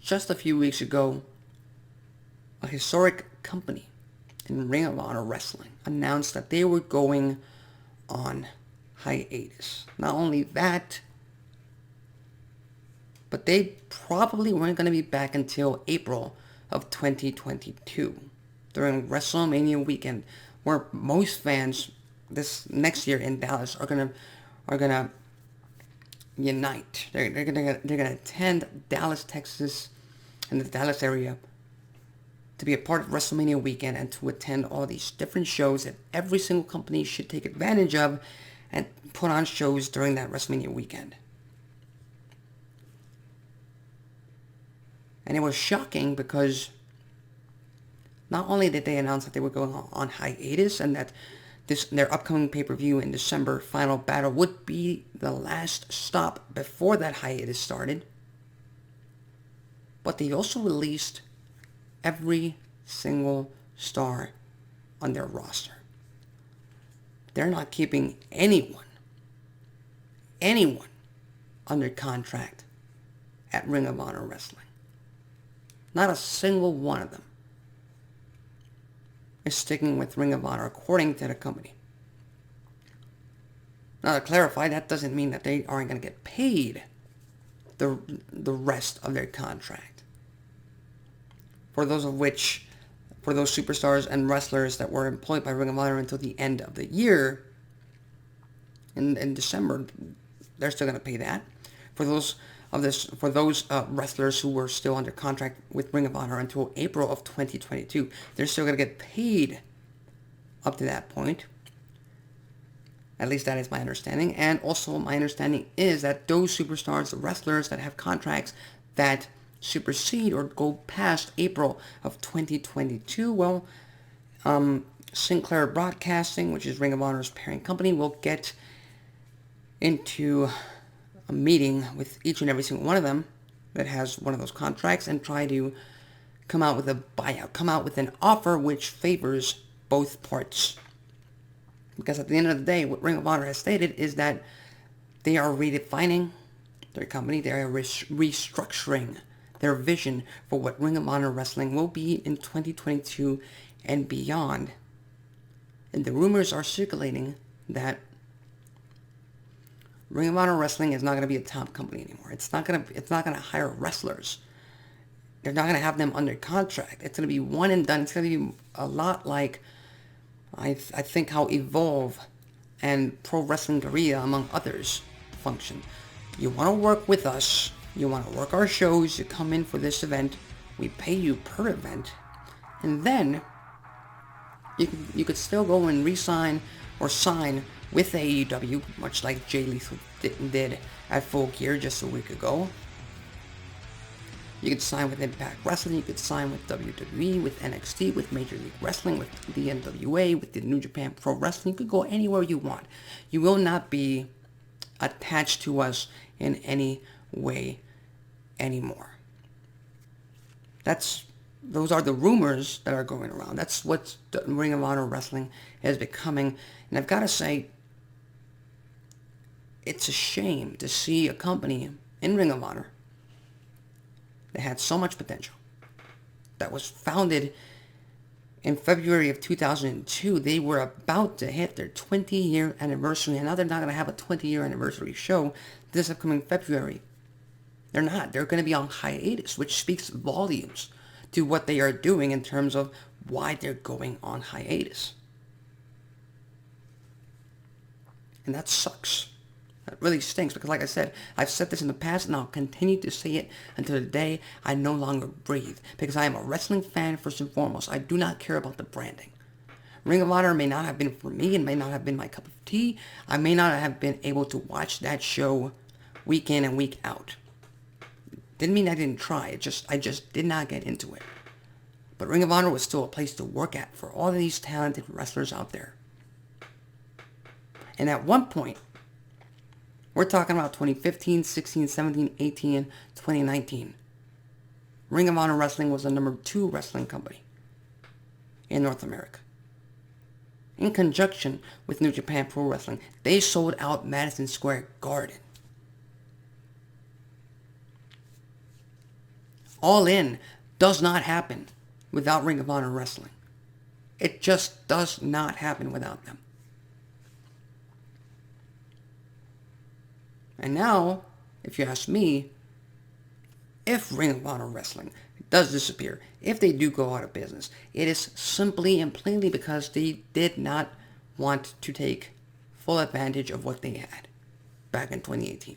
just a few weeks ago, a historic company in Ring of Honor Wrestling announced that they were going on hiatus. Not only that, but they probably weren't going to be back until April of 2022 during WrestleMania weekend, where most fans this next year in Dallas are gonna unite. They're gonna attend Dallas, Texas, and the Dallas area to be a part of WrestleMania weekend and to attend all these different shows that every single company should take advantage of and put on shows during that WrestleMania weekend. And it was shocking because not only did they announce that they were going on hiatus and that their upcoming pay-per-view in December, Final Battle, would be the last stop before that hiatus started, but they also released every single star on their roster. They're not keeping anyone under contract at Ring of Honor Wrestling. Not a single one of them is sticking with Ring of Honor, according to the company. Now, to clarify, that doesn't mean that they aren't going to get paid the rest of their contract. For those superstars and wrestlers that were employed by Ring of Honor until the end of the year, in December, they're still going to pay that. For those wrestlers who were still under contract with Ring of Honor until April of 2022, they're still going to get paid up to that point. At least that is my understanding. And also my understanding is that those superstars, the wrestlers that have contracts that supersede or go past April of 2022, well, Sinclair Broadcasting, which is Ring of Honor's parent company, will get into a meeting with each and every single one of them that has one of those contracts and try to come out with a buyout, come out with an offer which favors both parts. Because at the end of the day, what Ring of Honor has stated is that they are redefining their company, they are restructuring their vision for what Ring of Honor Wrestling will be in 2022 and beyond. And the rumors are circulating that Ring of Honor Wrestling is not going to be a top company anymore. It's not going to hire wrestlers. They're not going to have them under contract. It's going to be one and done. It's going to be a lot like I think how Evolve and Pro Wrestling Korea, among others, function. You want to work with us. You want to work our shows. You come in for this event. We pay you per event. And then you could still go and re-sign or sign with AEW, much like Jay Lethal did at Full Gear just a week ago. You could sign with Impact Wrestling, you could sign with WWE, with NXT, with Major League Wrestling, with the NWA, with the New Japan Pro Wrestling. You could go anywhere you want. You will not be attached to us in any way anymore. Those are the rumors that are going around. That's what the Ring of Honor Wrestling is becoming. And I've got to say, it's a shame to see a company in Ring of Honor that had so much potential, that was founded in February of 2002. They were about to hit their 20-year anniversary, and now they're not going to have a 20-year anniversary show this upcoming February. They're not. They're going to be on hiatus, which speaks volumes to what they are doing in terms of why they're going on hiatus. And that sucks. That really stinks because, like I said, I've said this in the past and I'll continue to say it until the day I no longer breathe, because I am a wrestling fan first and foremost. I do not care about the branding. Ring of Honor may not have been for me and may not have been my cup of tea. I may not have been able to watch that show week in and week out. Didn't mean I didn't try. I just did not get into it. But Ring of Honor was still a place to work at for all of these talented wrestlers out there. And at one point, we're talking about 2015, 16, 17, 18, 2019. Ring of Honor Wrestling was the number 2 wrestling company in North America. In conjunction with New Japan Pro Wrestling, they sold out Madison Square Garden. All In does not happen without Ring of Honor Wrestling. It just does not happen without them. And now, if you ask me, if Ring of Honor Wrestling does disappear, if they do go out of business, it is simply and plainly because they did not want to take full advantage of what they had back in 2018.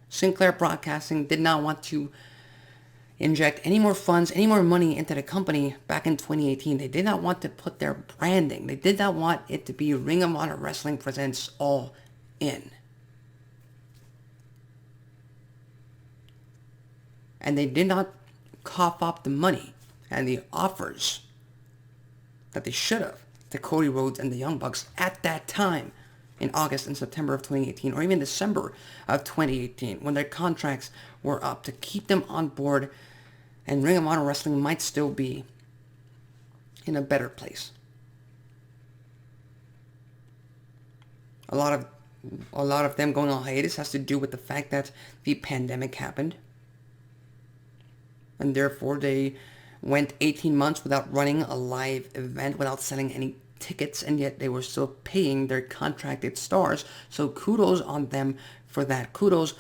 Sinclair Broadcasting did not want to inject any more funds, any more money into the company back in 2018. They did not want to put their branding. They did not want it to be Ring of Honor Wrestling presents All In. And they did not cough up the money and the offers that they should have to Cody Rhodes and the Young Bucks at that time in August and September of 2018, or even December of 2018, when their contracts were up, to keep them on board, and Ring of Honor Wrestling might still be in a better place. A lot of them going on hiatus has to do with the fact that the pandemic happened, and therefore they went 18 months without running a live event, without selling any tickets, and yet they were still paying their contracted stars. So kudos on them for that. Kudos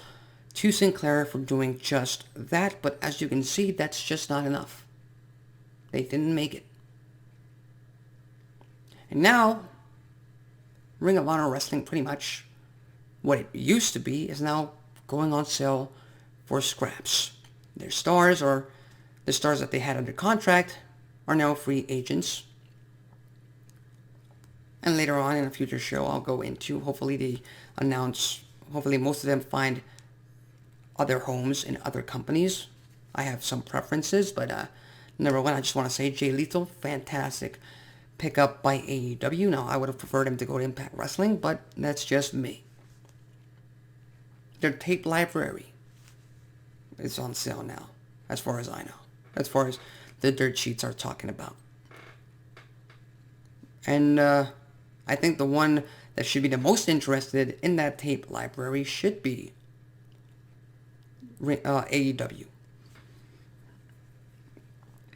to Sinclair for doing just that. But as you can see, that's just not enough. They didn't make it. And now, Ring of Honor Wrestling, pretty much what it used to be, is now going on sale for scraps. Their stars, or the stars that they had under contract, are now free agents. And later on in a future show, I'll go into, hopefully most of them find other homes in other companies. I have some preferences, but number one, I just want to say Jay Lethal, fantastic pickup by AEW. Now, I would have preferred him to go to Impact Wrestling, but that's just me. Their tape library is on sale now, as far as I know, as far as the dirt sheets are talking about. And I think the one that should be the most interested in that tape library should be AEW.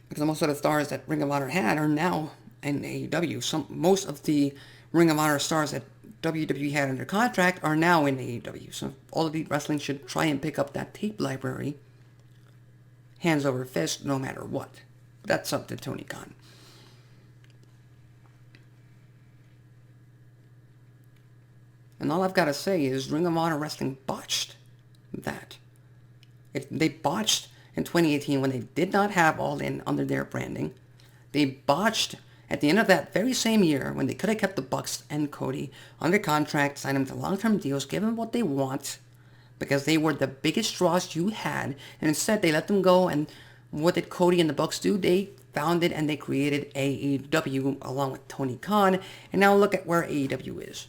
Because most of the stars that Ring of Honor had are now in AEW. Most of the Ring of Honor stars that WWE had under contract are now in AEW. So All Elite Wrestling should try and pick up that tape library hands over fist, no matter what. That's up to Tony Khan. And all I've got to say is Ring of Honor Wrestling botched that. They botched in 2018 when they did not have All In under their branding. They botched at the end of that very same year when they could have kept the Bucks and Cody under contract, signed them to long-term deals, give them what they want, because they were the biggest draws you had, and instead they let them go. And what did Cody and the Bucks do? They founded and they created AEW along with Tony Khan, and now look at where AEW is.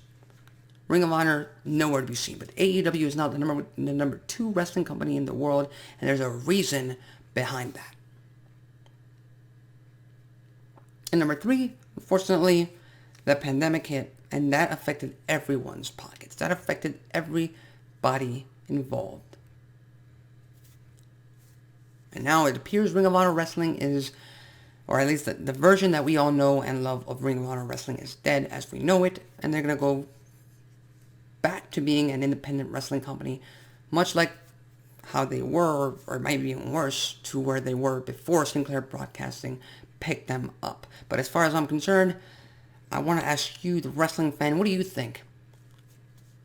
Ring of Honor, nowhere to be seen, but AEW is now the number 2 wrestling company in the world, and there's a reason behind that. And number 3, unfortunately, the pandemic hit, and that affected everyone's pockets. That affected everybody involved. And now it appears Ring of Honor Wrestling is, or at least the version that we all know and love of Ring of Honor Wrestling is dead as we know it, and they're going to go back to being an independent wrestling company, much like how they were, or maybe even worse, to where they were before Sinclair Broadcasting picked them up. But as far as I'm concerned, I want to ask you, the wrestling fan, what do you think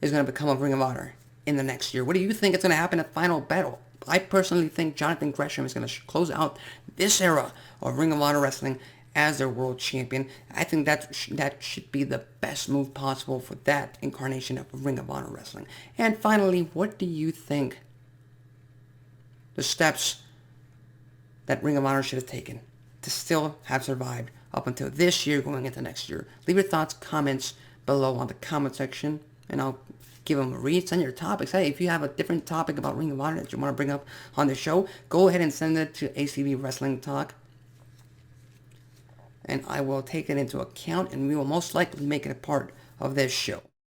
is going to become of Ring of Honor in the next year? What do you think is going to happen at Final Battle? I personally think Jonathan Gresham is going to close out this era of Ring of Honor Wrestling as their world champion. I think that should be the best move possible for that incarnation of Ring of Honor Wrestling. And finally, what do you think the steps that Ring of Honor should have taken to still have survived up until this year going into next year? Leave your thoughts, comments below on the comment section, and I'll give them a read. Send your topics. Hey, if you have a different topic about Ring of Honor that you want to bring up on the show, go ahead and send it to ACB Wrestling Talk, and I will take it into account, and we will most likely make it a part of this show.